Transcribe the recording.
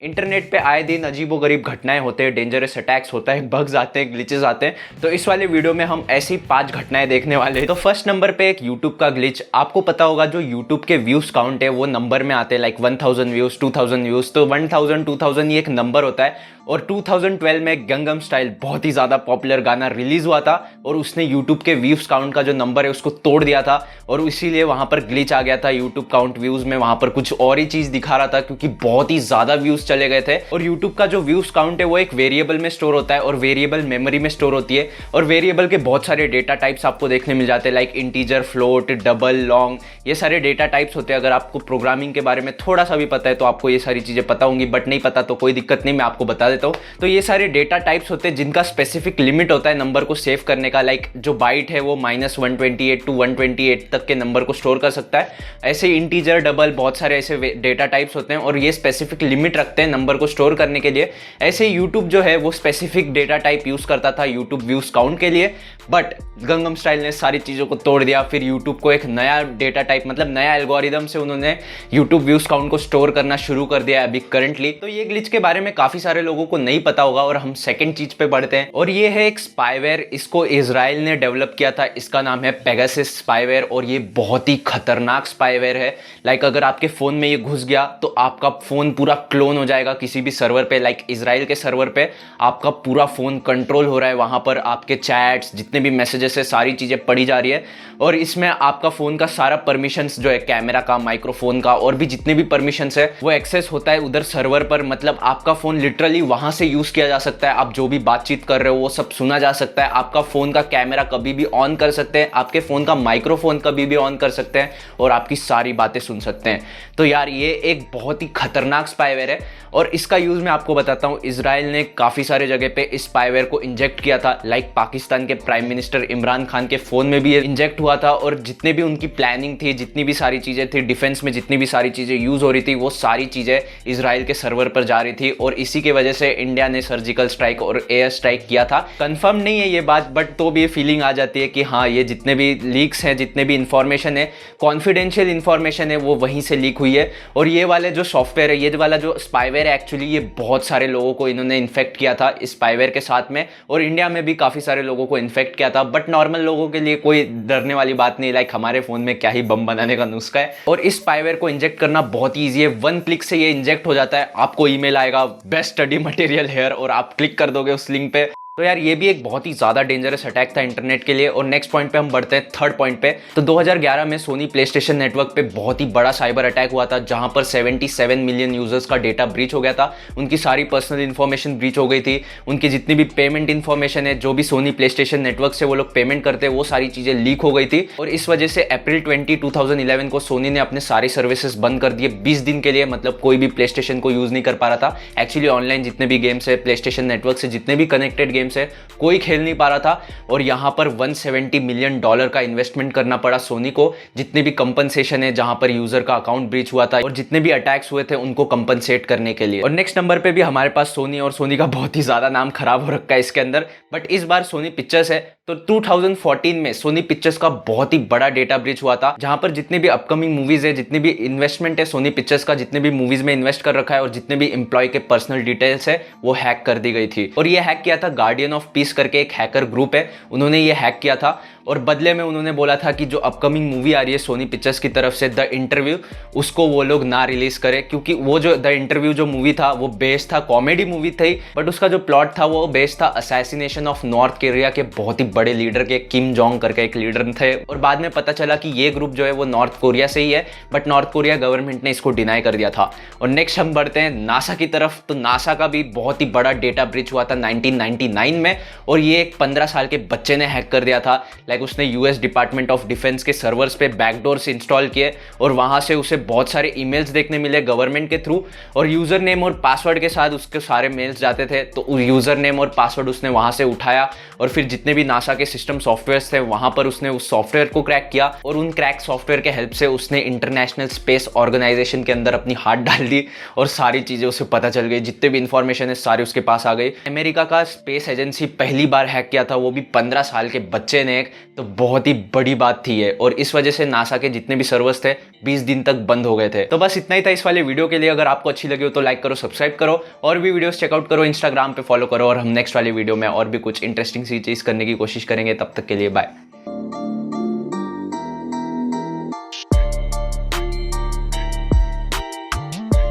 Internet पे आए दिन अजीबोगरीब घटनाएं होते हैं, डेंजरस अटैक्स होता है, बग्स आते हैं, ग्लिचेस आते हैं। तो इस वाले वीडियो में हम ऐसी 5 घटनाएं देखने वाले हैं। तो फर्स्ट नंबर पे एक यूट्यूब का ग्लिच। आपको पता होगा जो यूट्यूब के व्यूज काउंट है वो नंबर में आते हैं, लाइक 1000 व्यूज, 2000 व्यूज। तो 1000, 2000 ये एक नंबर होता है। और 2012 में गंगम स्टाइल बहुत ही ज्यादा पॉपुलर गाना रिलीज हुआ था और उसने यूट्यूब के व्यूज काउंट का जो नंबर है उसको तोड़ दिया था और इसीलिए वहां पर ग्लिच आ गया था। यूट्यूब काउंट व्यूज में वहां पर कुछ और ही चीज दिखा रहा था क्योंकि बहुत ही ज्यादा व्यूज चले गए थे। और यूट्यूब का जो व्यूज काउंट है वो एक वेरिएबल में स्टोर होता है और वेरिएबल मेमोरी में स्टोर होती है। और वेरिएबल के बहुत सारे डेटा टाइप्स आपको देखने मिल जाते हैं, like integer, float, double, long, ये सारे डेटा टाइप्स होते हैं। अगर आपको प्रोग्रामिंग के बारे में थोड़ा सा भी पता है तो आपको ये सारी चीजें पता होंगी, बट नहीं पता तो कोई दिक्कत नहीं, मैं आपको बता देता हूँ। तो ये सारे डेटा टाइप्स होते हैं जिनका स्पेसिफिक लिमिट होता है नंबर को सेव करने का। लाइक जो बाइट है वो -128 to 128 तक के नंबर को स्टोर कर सकता है। ऐसे इंटीजर, डबल, बहुत सारे ऐसे डेटा टाइप्स होते हैं और ये स्पेसिफिक लिमिट रखते हैं नंबर को स्टोर करने के लिए। ऐसे यूट्यूब जो है वो स्पेसिफिक डेटा टाइप यूज करता था यूट्यूब व्यूज काउंट के लिए, बट गंगम स्टाइल ने सारी चीजों को तोड़ दिया। फिर यूट्यूब को एक नया डेटा टाइप, मतलब नया एल्गोरिदम से उन्होंने यूट्यूब व्यूज काउंट को स्टोर करना शुरू कर दिया अभी करंटली। तो ये ग्लिच के बारे में काफी सारे लोगों को नहीं पता होगा और हम सेकंड चीज पे बढ़ते हैं और ये है एक स्पाईवेयर। इसको इजराइल ने डेवलप किया था। इसका नाम है पेगासस स्पाईवेयर और ये बहुत ही खतरनाक स्पाईवेयर है। लाइक अगर आपके फोन में ये घुस गया तो आपका फोन पूरा क्लोन हो जाएगा किसी भी सर्वर पे। लाइक इजराइल के सर्वर पे आपका पूरा फोन कंट्रोल हो रहा है, वहां पर आपके चैट्स, जितने भी मैसेजेस है, सारी चीजें पढ़ी जा रही है। और इसमें आपका फोन का सारा परमिशंस जो है, कैमरा का, माइक्रोफोन का और भी जितने भी परमिशंस है वो एक्सेस होता है उधर सर्वर पर। मतलब आपका फोन लिटरली वहां से यूज किया जा सकता है। आप जो भी बातचीत कर रहे हो वो सब सुना जा सकता है। आपका फोन का कैमरा कभी भी ऑन कर सकते हैं, आपके फोन का माइक्रोफोन कभी भी ऑन कर सकते हैं और आपकी सारी बातें सुन सकते हैं। तो यार ये एक बहुत ही खतरनाक स्पाईवेयर है और इसका यूज मैं आपको बताता हूं। इजराइल ने काफी सारे जगह पे इस स्पाईवेयर को इंजेक्ट किया था। लाइक पाकिस्तान के प्राइम मिनिस्टर इमरान खान के फोन में भी ये इंजेक्ट हुआ था और जितने भी उनकी प्लानिंग थी, जितनी भी सारी चीजें थी, डिफेंस में जितनी भी सारी चीजें यूज हो रही थी, वो सारी चीजें इजराइल के सर्वर पर जा रही थी। और इसी की वजह से इंडिया ने सर्जिकल स्ट्राइक और एयर स्ट्राइक किया था। कंफर्म नहीं है ये बात, बट तो भी ये फीलिंग आ जाती है कि हाँ, ये जितने भी लीक्स हैं, जितने भी इंफॉर्मेशन है, कॉन्फिडेंशियल इंफॉर्मेशन है, वो वहीं से लीक हुई है। और ये वाले जो सॉफ्टवेयर है, ये वाला जो स्पाईवेयर है, एक्चुअली ये बहुत सारे लोगों को इन्होंने इन्फेक्ट किया था इस स्पाईवेयर के साथ में। और इंडिया में भी काफी सारे लोगों को इन्फेक्ट किया था, बट नॉर्मल लोगों के लिए कोई डरने वाली बात नहीं। लाइक हमारे फोन में क्या ही बम बनाने का नुस्खा है। और इस स्पाईवेयर को इंजेक्ट करना बहुत ही ईजी है। 1 क्लिक से ये इंजेक्ट हो जाता है। आपको ईमेल आएगा, बेस्ट स्टडी मटेरियल हेयर, और आप क्लिक कर दोगे उस लिंक पे। तो यार ये भी एक बहुत ही ज्यादा डेंजरस अटैक था इंटरनेट के लिए। और नेक्स्ट पॉइंट पे हम बढ़ते हैं, थर्ड पॉइंट पे। तो 2011 में सोनी प्लेस्टेशन नेटवर्क पे बहुत ही बड़ा साइबर अटैक हुआ था जहां पर 77 मिलियन यूजर्स का डेटा ब्रीच हो गया था। उनकी सारी पर्सनल इंफॉर्मेशन ब्रीच हो गई थी। उनकी जितनी भी पेमेंट इंफॉर्मेशन है, जो भी सोनी प्लेस्टेशन नेटवर्क से वो लोग पेमेंट करते हैं, वो सारी चीजें लीक हो गई थी। और इस वजह से अप्रैल 20, 2011 को सोनी ने अपने सारे सर्विसेज बंद कर दिए 20 दिन के लिए। मतलब कोई भी प्लेस्टेशन को यूज नहीं कर पा रहा था। एक्चुअली ऑनलाइन जितने भी गेम्स है, प्लेस्टेशन नेटवर्क से जितने भी कनेक्टेड गेम्स है, कोई खेल नहीं पा रहा था। और यहां पर $170 मिलियन का इन्वेस्टमेंट करना पड़ा सोनी को। जितने भी कंपनसेशन है जहां पर यूजर का अकाउंट ब्रीच हुआ था और जितने भी अटैक्स हुए थे उनको कंपनसेट करने के लिए। और नेक्स्ट नंबर पे भी हमारे पास सोनी, और सोनी का बहुत ही ज्यादा नाम खराब हो रखा है इसके अंदर, बट इस बार सोनी पिक्चर्स है। तो 2014 में सोनी पिक्चर्स का बहुत ही बड़ा डेटा ब्रीच हुआ था जहां पर जितने भी अपकमिंग मूवीज है, जितने भी इन्वेस्टमेंट है सोनी पिक्चर्स का, जितने भी मूवीज में इन्वेस्ट कर रखा है और जितने भी एम्प्लॉय के पर्सनल डिटेल्स है, वो हैक कर दी गई थी। और ये हैक किया था गार्डियन ऑफ पीस करके एक हैकर ग्रुप है, उन्होंने ये हैक किया था। और बदले में उन्होंने बोला था कि जो अपकमिंग मूवी आ रही है सोनी पिक्चर्स की तरफ से, द इंटरव्यू, उसको वो लोग ना रिलीज करें, क्योंकि वो जो द इंटरव्यू जो मूवी था वो बेस्ड था, कॉमेडी मूवी थी, बट उसका जो प्लॉट था वो बेस्ड था असैसिनेशन ऑफ नॉर्थ कोरिया के बहुत ही बड़े लीडर के, किम जोंग करके एक लीडर थे। और बाद में पता चला कि ये ग्रुप जो है वो नॉर्थ कोरिया से ही है, बट नॉर्थ कोरिया गवर्नमेंट ने इसको डिनाई कर दिया था। और नेक्स्ट हम बढ़ते हैं नासा की तरफ। तो नासा का भी बहुत ही बड़ा डेटा ब्रीच हुआ था 1999 में और ये एक 15 साल के बच्चे ने हैक कर दिया था। लाइक उसने यूएस डिपार्टमेंट ऑफ डिफेंस के सर्वर्स पे बैकडोर्स इंस्टॉल किए और वहां से उसे बहुत सारे ईमेल्स देखने मिले गवर्नमेंट के थ्रू। और यूजर नेम और पासवर्ड के साथ उसके सारे मेल्स जाते थे। तो यूजर नेम और पासवर्ड उसने वहां से उठाया और फिर जितने भी नासा के सिस्टम सॉफ्टवेयर थे वहां पर उसने उस सॉफ्टवेयर को क्रैक किया। और उन क्रैक सॉफ्टवेयर के हेल्प से उसने इंटरनेशनल स्पेस ऑर्गेनाइजेशन के अंदर अपनी हाथ डाल दी और सारी चीजें उसे पता चल गई। जितने भी इंफॉर्मेशन है सारी उसके पास आ गई। अमेरिका का स्पेस एजेंसी पहली बार हैक किया था, वो भी 15 साल के बच्चे ने एक तो बहुत ही बड़ी बात थी ये, और इस वजह से नासा के जितने भी सर्वर्स थे 20 दिन तक बंद हो गए थे। तो बस इतना ही था इस वाले वीडियो के लिए। अगर आपको अच्छी लगी हो तो लाइक करो, सब्सक्राइब करो, और भी वीडियोस चेकआउट करो, इंस्टाग्राम पे फॉलो करो, और हम नेक्स्ट वाली वीडियो में और भी कुछ इंटरेस्टिंग सी चीज करने की कोशिश करेंगे। तब तक के लिए बाय।